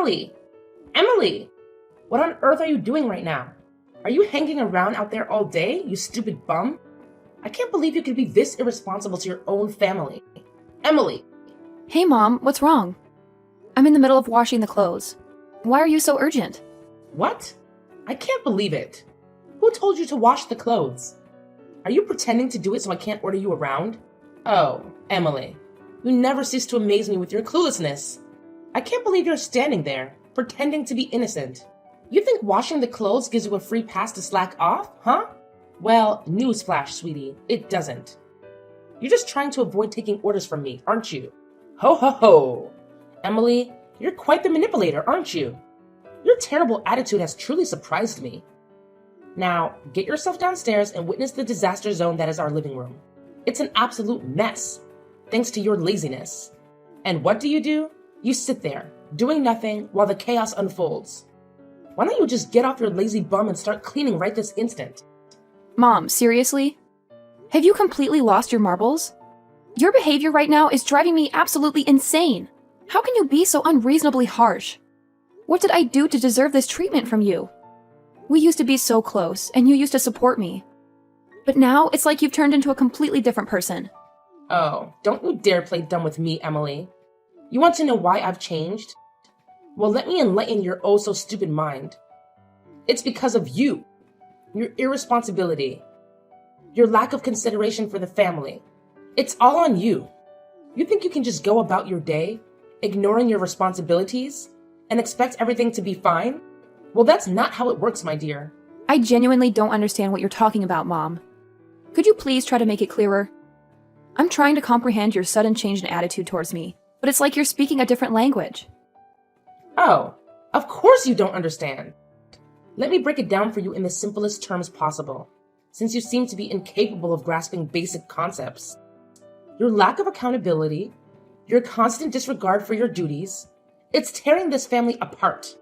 Emily! Emily! What on earth are you doing right now? Are you hanging around out there all day, you stupid bum? I can't believe you could be this irresponsible to your own family. Emily! Hey, Mom, what's wrong? I'm in the middle of washing the clothes. Why are you so urgent? What? I can't believe it. Who told you to wash the clothes? Are you pretending to do it so I can't order you around? Oh, Emily, you never cease to amaze me with your cluelessness. I can't believe you're standing there, pretending to be innocent. You think washing the clothes gives you a free pass to slack off, huh? Well, newsflash, sweetie, it doesn't. You're just trying to avoid taking orders from me, aren't you? Ho ho ho! Emily, you're quite the manipulator, aren't you? Your terrible attitude has truly surprised me. Now, get yourself downstairs and witness the disaster zone that is our living room. It's an absolute mess, thanks to your laziness. And what do? You sit there, doing nothing while the chaos unfolds. Why don't you just get off your lazy bum and start cleaning right this instant? Mom, seriously? Have you completely lost your marbles? Your behavior right now is driving me absolutely insane. How can you be so unreasonably harsh? What did I do to deserve this treatment from you? We used to be so close, and you used to support me. But now, it's like you've turned into a completely different person. Oh, don't you dare play dumb with me, Emily. You want to know why I've changed? Well, let me enlighten your oh-so-stupid mind. It's because of you. Your irresponsibility. Your lack of consideration for the family. It's all on you. You think you can just go about your day, ignoring your responsibilities, and expect everything to be fine? Well, that's not how it works, my dear. I genuinely don't understand what you're talking about, Mom. Could you please try to make it clearer? I'm trying to comprehend your sudden change in attitude towards me, but it's like you're speaking a different language. Oh, of course you don't understand. Let me break it down for you in the simplest terms possible, since you seem to be incapable of grasping basic concepts. Your lack of accountability, your constant disregard for your duties, it's tearing this family apart.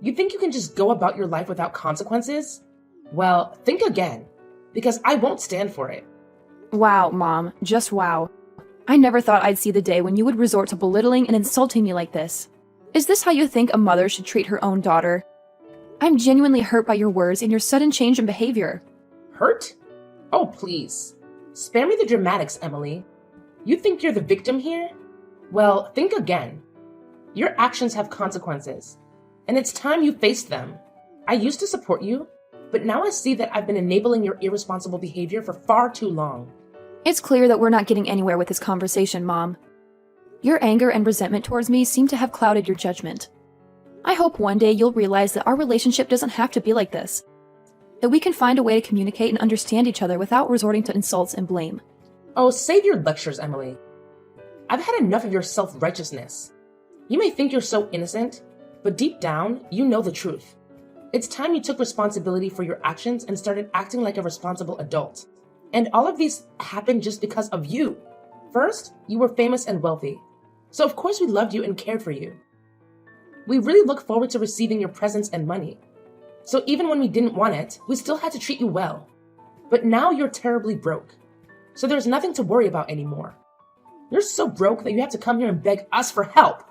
You think you can just go about your life without consequences? Well, think again, because I won't stand for it. Wow, Mom, just wow. I never thought I'd see the day when you would resort to belittling and insulting me like this. Is this how you think a mother should treat her own daughter? I'm genuinely hurt by your words and your sudden change in behavior. Hurt? Oh, please. Spare me the dramatics, Emily. You think you're the victim here? Well, think again. Your actions have consequences, and it's time you faced them. I used to support you, but now I see that I've been enabling your irresponsible behavior for far too long. It's clear that we're not getting anywhere with this conversation, Mom. Your anger and resentment towards me seem to have clouded your judgment. I hope one day you'll realize that our relationship doesn't have to be like this. That we can find a way to communicate and understand each other without resorting to insults and blame. Oh, save your lectures, Emily. I've had enough of your self-righteousness. You may think you're so innocent, but deep down, you know the truth. It's time you took responsibility for your actions and started acting like a responsible adult. And all of these happened just because of you. First, you were famous and wealthy, so of course we loved you and cared for you. We really look forward to receiving your presents and money. So even when we didn't want it, we still had to treat you well. But now you're terribly broke, so there's nothing to worry about anymore. You're so broke that you have to come here and beg us for help.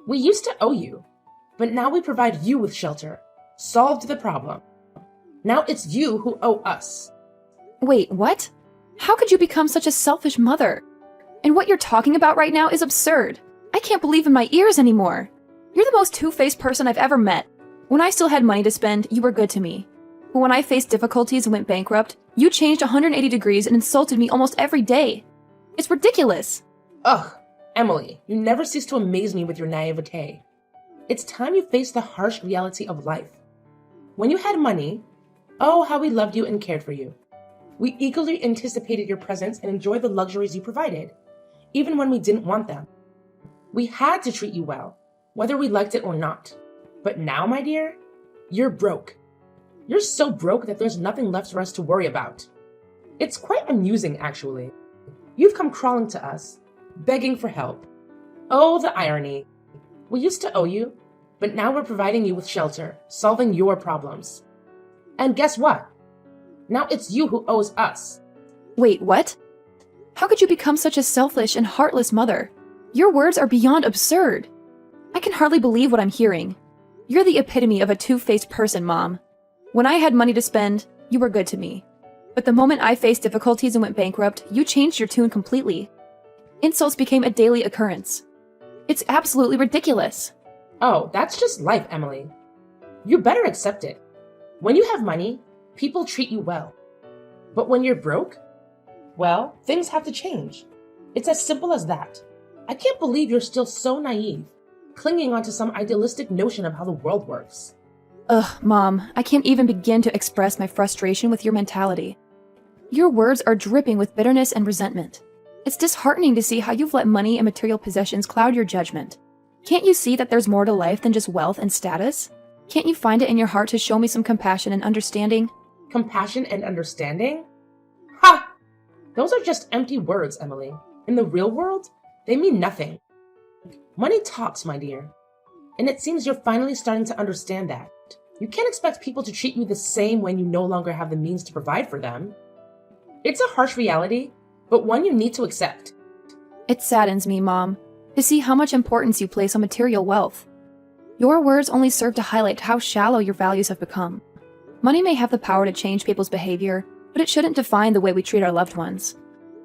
We used to owe you, but now we provide you with shelter. Solved the problem. Now it's you who owe us. Wait, what? How could you become such a selfish mother? And what you're talking about right now is absurd. I can't believe in my ears anymore. You're the most two-faced person I've ever met. When I still had money to spend, you were good to me. But when I faced difficulties and went bankrupt, you changed 180 degrees and insulted me almost every day. It's ridiculous. Ugh, Emily, you never cease to amaze me with your naivete. It's time you face the harsh reality of life. When you had money, oh, how we loved you and cared for you. We eagerly anticipated your presence and enjoyed the luxuries you provided, even when we didn't want them. We had to treat you well, whether we liked it or not. But now, my dear, you're broke. You're so broke that there's nothing left for us to worry about. It's quite amusing, actually. You've come crawling to us, begging for help. Oh, the irony. We used to owe you, but now we're providing you with shelter, solving your problems. And guess what? Now it's you who owes us. Wait, what? How could you become such a selfish and heartless mother? Your words are beyond absurd. I can hardly believe what I'm hearing. You're the epitome of a two-faced person, Mom. When I had money to spend, you were good to me. But the moment I faced difficulties and went bankrupt, you changed your tune completely. Insults became a daily occurrence. It's absolutely ridiculous. Oh, that's just life, Emily. You better accept it. When you have money, people treat you well. But when you're broke, well, things have to change. It's as simple as that. I can't believe you're still so naive, clinging onto some idealistic notion of how the world works. Ugh, Mom, I can't even begin to express my frustration with your mentality. Your words are dripping with bitterness and resentment. It's disheartening to see how you've let money and material possessions cloud your judgment. Can't you see that there's more to life than just wealth and status? Can't you find it in your heart to show me some compassion and understanding? Compassion and understanding? Ha! Those are just empty words, Emily. In the real world, they mean nothing. Money talks, my dear. And it seems you're finally starting to understand that. You can't expect people to treat you the same when you no longer have the means to provide for them. It's a harsh reality, but one you need to accept. It saddens me, Mom, to see how much importance you place on material wealth. Your words only serve to highlight how shallow your values have become. Money may have the power to change people's behavior, but it shouldn't define the way we treat our loved ones.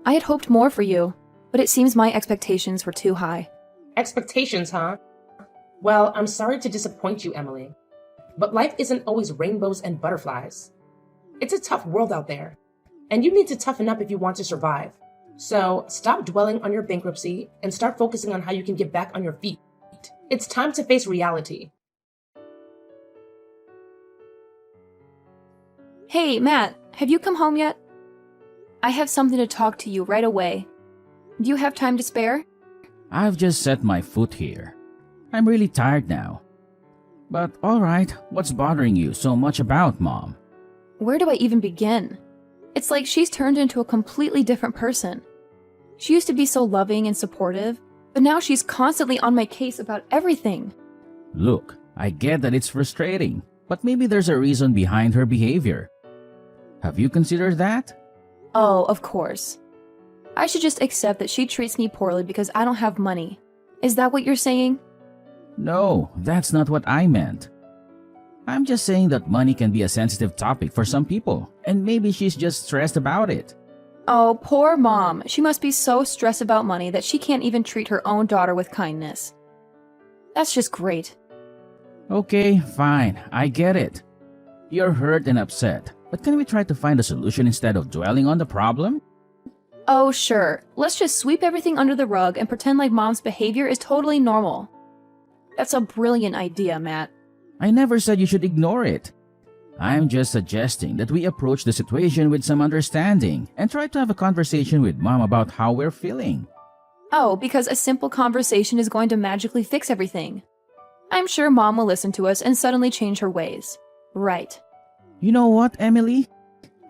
I had hoped more for you, but it seems my expectations were too high. Expectations, huh? Well, I'm sorry to disappoint you, Emily. But life isn't always rainbows and butterflies. It's a tough world out there, and you need to toughen up if you want to survive. So stop dwelling on your bankruptcy and start focusing on how you can get back on your feet. It's time to face reality. Hey, Matt, have you come home yet? I have something to talk to you right away. Do you have time to spare? I've just set my foot here. I'm really tired now. But alright, what's bothering you so much about Mom? Where do I even begin? It's like she's turned into a completely different person. She used to be so loving and supportive, but now she's constantly on my case about everything. Look, I get that it's frustrating, but maybe there's a reason behind her behavior. Have you considered that? Oh, of course. I should just accept that she treats me poorly because I don't have money. Is that what you're saying? No, that's not what I meant. I'm just saying that money can be a sensitive topic for some people, and maybe she's just stressed about it. Oh, poor Mom. She must be so stressed about money that she can't even treat her own daughter with kindness. That's just great. Okay, fine, I get it. You're hurt and upset, but can we try to find a solution instead of dwelling on the problem? Oh, sure. Let's just sweep everything under the rug and pretend like Mom's behavior is totally normal. That's a brilliant idea, Matt. I never said you should ignore it. I'm just suggesting that we approach the situation with some understanding and try to have a conversation with Mom about how we're feeling. Oh, because a simple conversation is going to magically fix everything. I'm sure Mom will listen to us and suddenly change her ways. Right. You know what, Emily?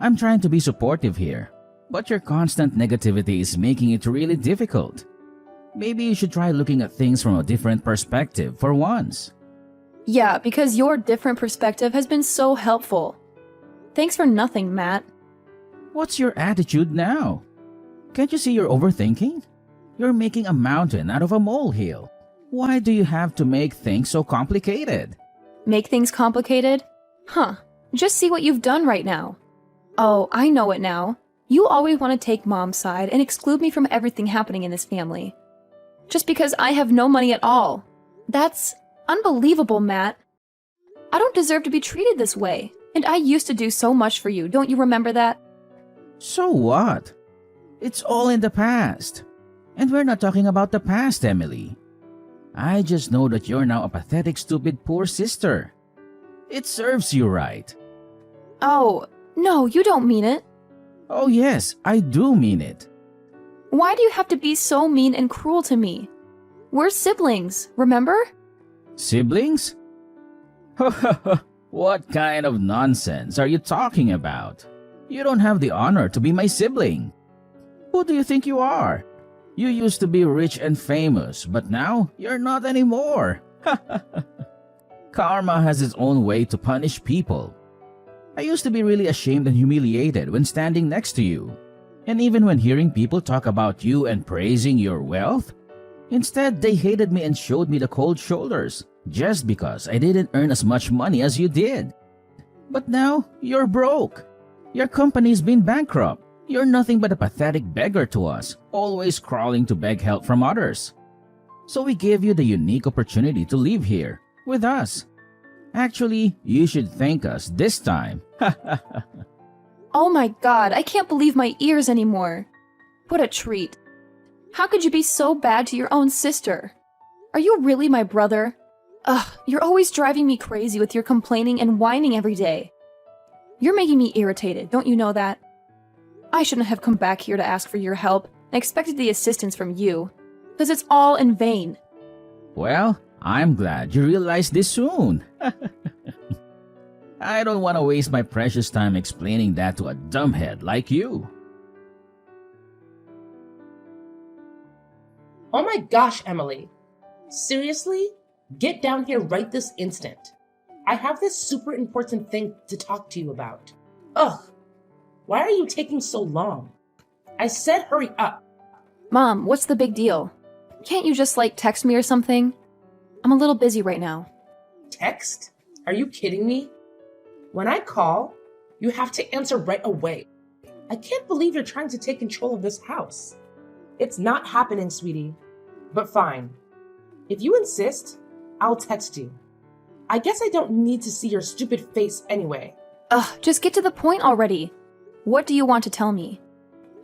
I'm trying to be supportive here, but your constant negativity is making it really difficult. Maybe you should try looking at things from a different perspective for once. Yeah, because your different perspective has been so helpful. Thanks for nothing, Matt. What's your attitude now? Can't you see you're overthinking? You're making a mountain out of a molehill. Why do you have to make things so complicated? Make things complicated? Huh. Just see what you've done right now. Oh, I know it now. You always want to take Mom's side and exclude me from everything happening in this family. Just because I have no money at all. That's unbelievable, Matt. I don't deserve to be treated this way. And I used to do so much for you, don't you remember that? So what? It's all in the past. And we're not talking about the past, Emily. I just know that you're now a pathetic, stupid, poor sister. It serves you right. Oh, no, you don't mean it. Oh yes, I do mean it. Why do you have to be so mean and cruel to me? We're siblings, remember? Siblings? What kind of nonsense are you talking about? You don't have the honor to be my sibling. Who do you think you are? You used to be rich and famous, but now you're not anymore. Karma has its own way to punish people. I used to be really ashamed and humiliated when standing next to you. And even when hearing people talk about you and praising your wealth, Instead, they hated me and showed me the cold shoulders just because I didn't earn as much money as you did. But now, you're broke. Your company's been bankrupt. You're nothing but a pathetic beggar to us, always crawling to beg help from others. So we gave you the unique opportunity to live here, with us. Actually, you should thank us this time. Oh my god, I can't believe my ears anymore. What a treat. How could you be so bad to your own sister? Are you really my brother? Ugh, you're always driving me crazy with your complaining and whining every day. You're making me irritated, don't you know that? I shouldn't have come back here to ask for your help and expected the assistance from you, because it's all in vain. Well, I'm glad you realized this soon. I don't want to waste my precious time explaining that to a dumbhead like you. Oh my gosh, Emily. Seriously? Get down here right this instant. I have this super important thing to talk to you about. Ugh. Why are you taking so long? I said hurry up. Mom, what's the big deal? Can't you just, text me or something? I'm a little busy right now. Text? Are you kidding me? When I call, you have to answer right away. I can't believe you're trying to take control of this house. It's not happening, sweetie. But fine. If you insist, I'll text you. I guess I don't need to see your stupid face anyway. Ugh, just get to the point already. What do you want to tell me?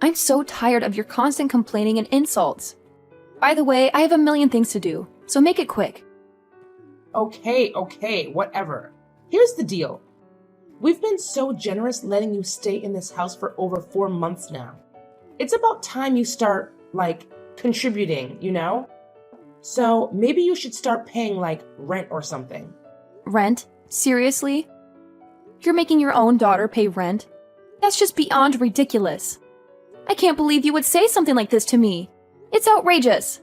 I'm so tired of your constant complaining and insults. By the way, I have a million things to do, so make it quick. Okay, whatever. Here's the deal. We've been so generous letting you stay in this house for over 4 months now. It's about time you start, contributing, you know? So maybe you should start paying, rent or something. Rent? Seriously? You're making your own daughter pay rent? That's just beyond ridiculous. I can't believe you would say something like this to me. It's outrageous.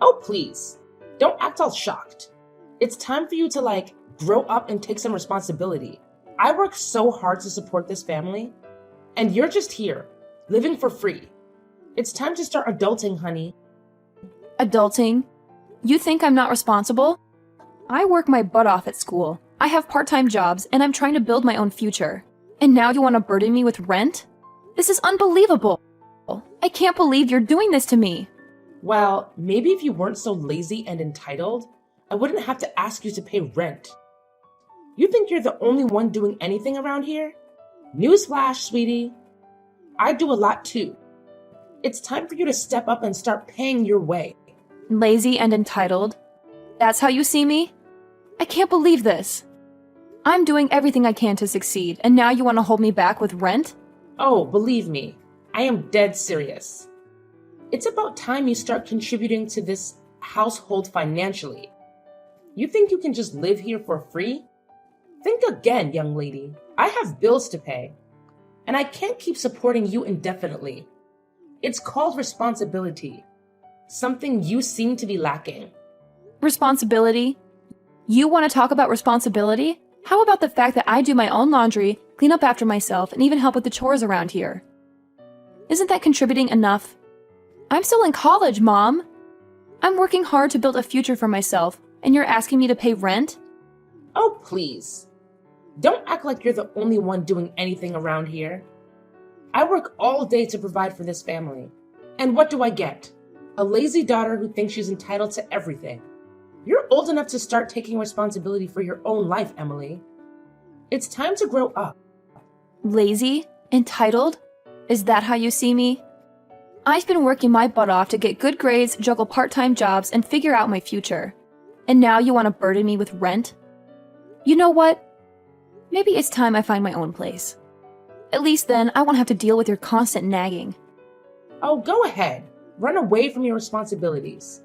Oh, please. Don't act all shocked. It's time for you to, grow up and take some responsibility. I work so hard to support this family, and you're just here, living for free. It's time to start adulting, honey. Adulting? You think I'm not responsible? I work my butt off at school. I have part-time jobs, and I'm trying to build my own future. And now you want to burden me with rent? This is unbelievable. I can't believe you're doing this to me. Well, maybe if you weren't so lazy and entitled, I wouldn't have to ask you to pay rent. You think you're the only one doing anything around here? Newsflash, sweetie. I do a lot too. It's time for you to step up and start paying your way. Lazy and entitled? That's how you see me? I can't believe this. I'm doing everything I can to succeed, and now you want to hold me back with rent? Oh, believe me, I am dead serious. It's about time you start contributing to this household financially. You think you can just live here for free? Think again, young lady. I have bills to pay, and I can't keep supporting you indefinitely. It's called responsibility, something you seem to be lacking. Responsibility? You want to talk about responsibility? How about the fact that I do my own laundry, clean up after myself, and even help with the chores around here? Isn't that contributing enough? I'm still in college, Mom. I'm working hard to build a future for myself, and you're asking me to pay rent? Oh, please. Don't act like you're the only one doing anything around here. I work all day to provide for this family. And what do I get? A lazy daughter who thinks she's entitled to everything. You're old enough to start taking responsibility for your own life, Emily. It's time to grow up. Lazy? Entitled? Is that how you see me? I've been working my butt off to get good grades, juggle part-time jobs, and figure out my future. And now you want to burden me with rent? You know what? Maybe it's time I find my own place. At least then, I won't have to deal with your constant nagging. Oh, go ahead. Run away from your responsibilities.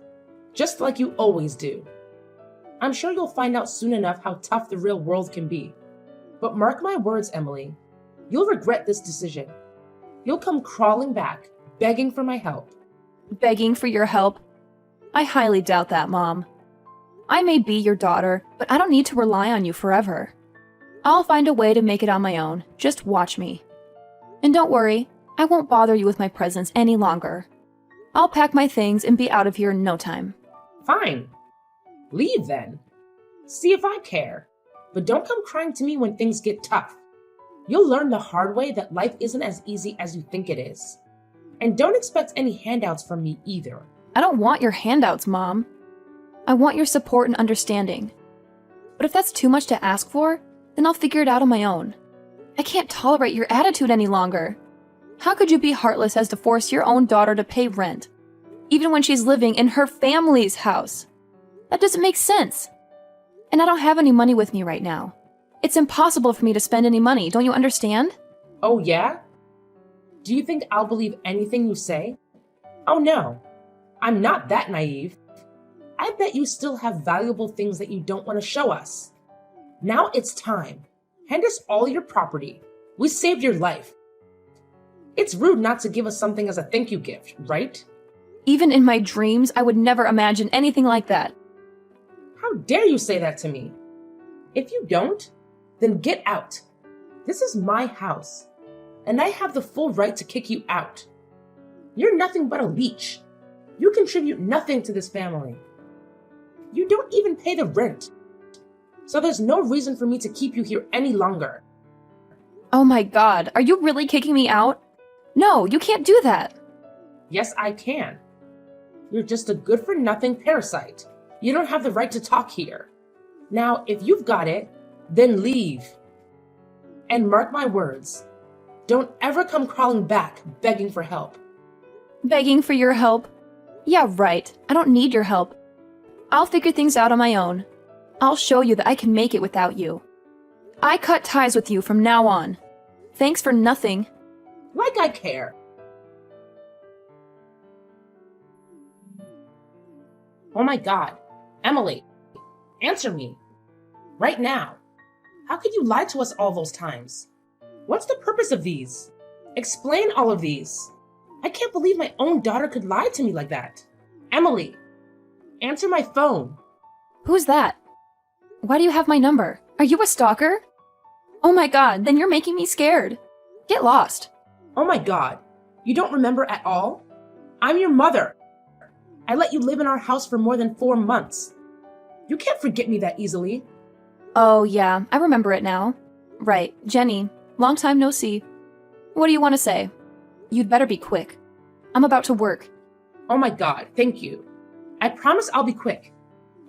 Just like you always do. I'm sure you'll find out soon enough how tough the real world can be. But mark my words, Emily. You'll regret this decision. You'll come crawling back, begging for my help. Begging for your help? I highly doubt that, Mom. I may be your daughter, but I don't need to rely on you forever. I'll find a way to make it on my own. Just watch me. And don't worry, I won't bother you with my presence any longer. I'll pack my things and be out of here in no time. Fine. Leave then. See if I care. But don't come crying to me when things get tough. You'll learn the hard way that life isn't as easy as you think it is. And don't expect any handouts from me either. I don't want your handouts, Mom. I want your support and understanding. But if that's too much to ask for, then I'll figure it out on my own. I can't tolerate your attitude any longer. How could you be heartless as to force your own daughter to pay rent, even when she's living in her family's house? That doesn't make sense. And I don't have any money with me right now. It's impossible for me to spend any money, don't you understand? Oh, yeah? Do you think I'll believe anything you say? Oh, no. I'm not that naive. I bet you still have valuable things that you don't want to show us. Now it's time. Hand us all your property. We saved your life. It's rude not to give us something as a thank you gift, right? Even in my dreams, I would never imagine anything like that. How dare you say that to me? If you don't, then get out. This is my house, and I have the full right to kick you out. You're nothing but a leech. You contribute nothing to this family. You don't even pay the rent. So there's no reason for me to keep you here any longer. Oh my God, are you really kicking me out? No, you can't do that. Yes, I can. You're just a good-for-nothing parasite. You don't have the right to talk here. Now, if you've got it, then leave. And mark my words, don't ever come crawling back begging for help. Begging for your help? Yeah, right. I don't need your help. I'll figure things out on my own. I'll show you that I can make it without you. I cut ties with you from now on. Thanks for nothing. Like I care. Oh my God. Emily, answer me. Right now. How could you lie to us all those times? What's the purpose of these? Explain all of these. I can't believe my own daughter could lie to me like that. Emily, answer my phone. Who's that? Why do you have my number? Are you a stalker? Oh my God, then you're making me scared. Get lost. Oh my God, you don't remember at all? I'm your mother. I let you live in our house for more than 4 months. You can't forget me that easily. Oh yeah, I remember it now. Right, Jenny, long time no see. What do you want to say? You'd better be quick. I'm about to work. Oh my God, thank you. I promise I'll be quick.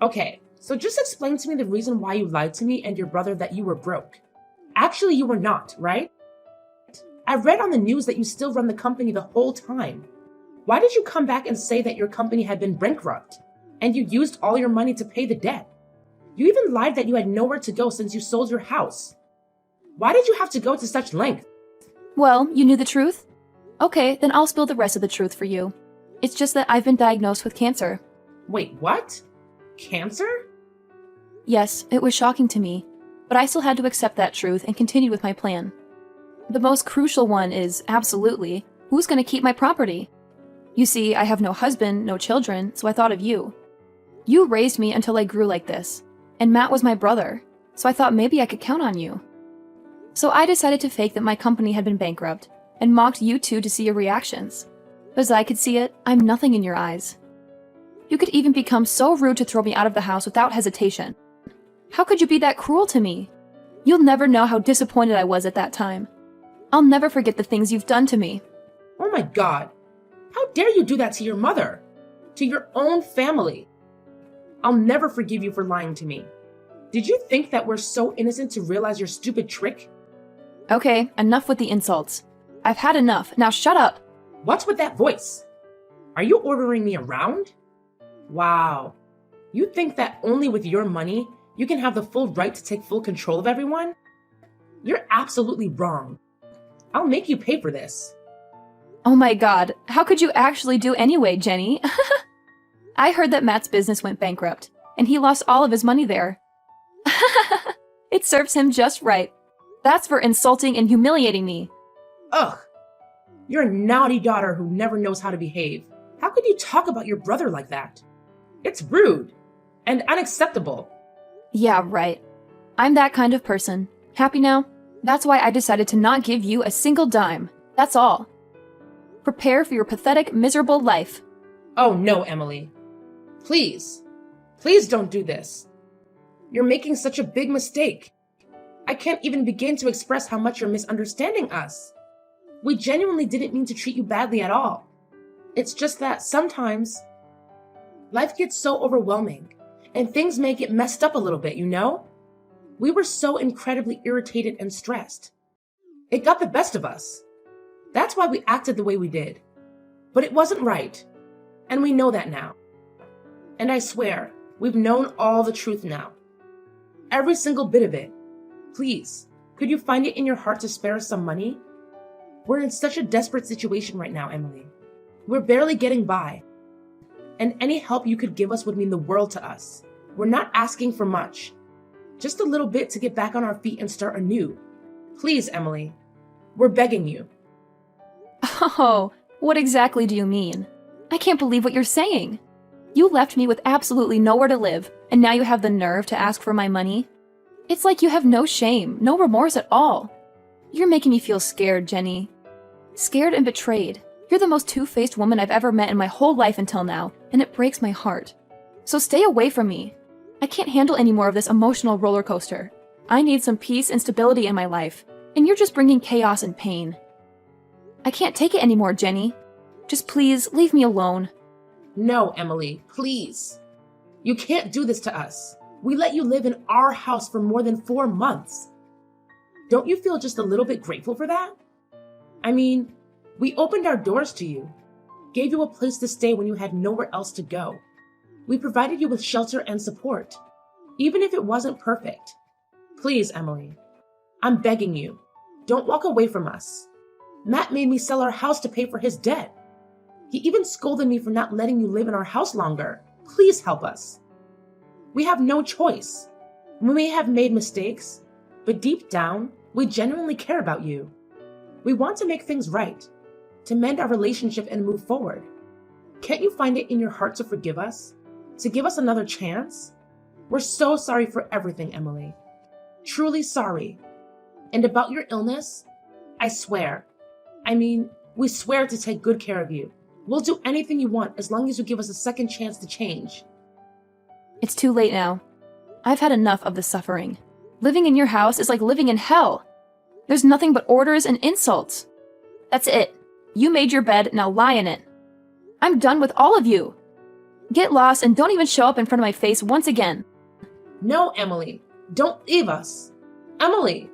Okay, so just explain to me the reason why you lied to me and your brother that you were broke. Actually, you were not, right? I read on the news that you still run the company the whole time. Why did you come back and say that your company had been bankrupt and you used all your money to pay the debt? You even lied that you had nowhere to go since you sold your house. Why did you have to go to such length? Well, you knew the truth? Okay, then I'll spill the rest of the truth for you. It's just that I've been diagnosed with cancer. Wait, what? Cancer? Yes, it was shocking to me, but I still had to accept that truth and continue with my plan. The most crucial one is, absolutely, who's going to keep my property? You see, I have no husband, no children, so I thought of you. You raised me until I grew like this, and Matt was my brother, so I thought maybe I could count on you. So I decided to fake that my company had been bankrupt, and mocked you two to see your reactions. As I could see it, I'm nothing in your eyes. You could even become so rude to throw me out of the house without hesitation. How could you be that cruel to me? You'll never know how disappointed I was at that time. I'll never forget the things you've done to me. Oh my God. How dare you do that to your mother? To your own family? I'll never forgive you for lying to me. Did you think that we're so innocent to realize your stupid trick? Okay, enough with the insults. I've had enough. Now shut up. What's with that voice? Are you ordering me around? Wow. You think that only with your money, you can have the full right to take full control of everyone? You're absolutely wrong. I'll make you pay for this. Oh my God, how could you actually do anyway, Jenny? I heard that Matt's business went bankrupt, and he lost all of his money there. It serves him just right. That's for insulting and humiliating me. Ugh. You're a naughty daughter who never knows how to behave. How could you talk about your brother like that? It's rude and unacceptable. Yeah, right. I'm that kind of person. Happy now? That's why I decided to not give you a single dime. That's all. Prepare for your pathetic, miserable life. Oh no, Emily. Please. Please don't do this. You're making such a big mistake. I can't even begin to express how much you're misunderstanding us. We genuinely didn't mean to treat you badly at all. It's just that sometimes life gets so overwhelming and things may get messed up a little bit, you know? We were so incredibly irritated and stressed. It got the best of us. That's why we acted the way we did. But it wasn't right. And we know that now. And I swear, we've known all the truth now. Every single bit of it. Please, could you find it in your heart to spare us some money? We're in such a desperate situation right now, Emily. We're barely getting by. And any help you could give us would mean the world to us. We're not asking for much. Just a little bit to get back on our feet and start anew. Please, Emily. We're begging you. Oh, what exactly do you mean? I can't believe what you're saying. You left me with absolutely nowhere to live, and now you have the nerve to ask for my money? It's like you have no shame, no remorse at all. You're making me feel scared, Jenny. Scared and betrayed. You're the most two-faced woman I've ever met in my whole life until now, and it breaks my heart. So stay away from me. I can't handle any more of this emotional roller coaster. I need some peace and stability in my life, and you're just bringing chaos and pain. I can't take it anymore, Jenny. Just please, leave me alone. No, Emily, please. You can't do this to us. We let you live in our house for more than 4 months. Don't you feel just a little bit grateful for that? I mean, we opened our doors to you, gave you a place to stay when you had nowhere else to go. We provided you with shelter and support, even if it wasn't perfect. Please, Emily, I'm begging you, don't walk away from us. Matt made me sell our house to pay for his debt. He even scolded me for not letting you live in our house longer. Please help us. We have no choice. We may have made mistakes, but deep down, we genuinely care about you. We want to make things right, to mend our relationship and move forward. Can't you find it in your heart to forgive us? To give us another chance? We're so sorry for everything, Emily. Truly sorry. And about your illness, I swear. We swear to take good care of you. We'll do anything you want as long as you give us a second chance to change. It's too late now. I've had enough of the suffering. Living in your house is like living in hell. There's nothing but orders and insults. That's it. You made your bed, now lie in it. I'm done with all of you. Get lost and don't even show up in front of my face once again. No, Emily. Don't leave us. Emily!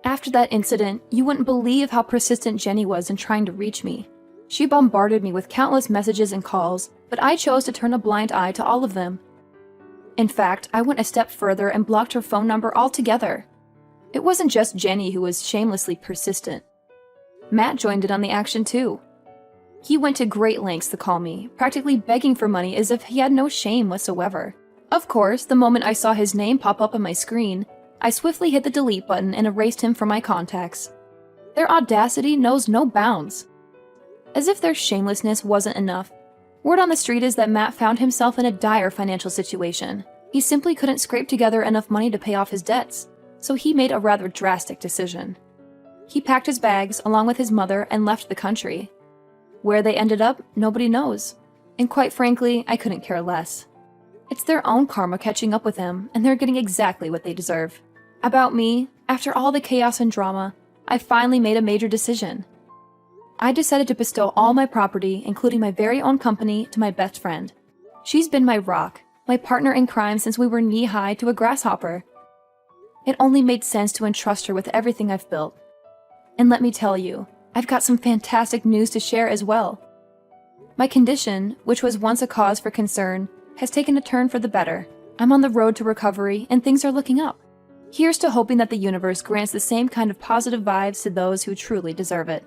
After that incident, you wouldn't believe how persistent Jenny was in trying to reach me. She bombarded me with countless messages and calls, but I chose to turn a blind eye to all of them. In fact, I went a step further and blocked her phone number altogether. It wasn't just Jenny who was shamelessly persistent. Matt joined in on the action too. He went to great lengths to call me, practically begging for money as if he had no shame whatsoever. Of course, the moment I saw his name pop up on my screen, I swiftly hit the delete button and erased him from my contacts. Their audacity knows no bounds. As if their shamelessness wasn't enough, word on the street is that Matt found himself in a dire financial situation. He simply couldn't scrape together enough money to pay off his debts, so he made a rather drastic decision. He packed his bags along with his mother and left the country. Where they ended up, nobody knows. And quite frankly, I couldn't care less. It's their own karma catching up with them, and they're getting exactly what they deserve. About me, after all the chaos and drama, I finally made a major decision. I decided to bestow all my property, including my very own company, to my best friend. She's been my rock, my partner in crime since we were knee-high to a grasshopper. It only made sense to entrust her with everything I've built. And let me tell you, I've got some fantastic news to share as well. My condition, which was once a cause for concern, has taken a turn for the better. I'm on the road to recovery, and things are looking up. Here's to hoping that the universe grants the same kind of positive vibes to those who truly deserve it.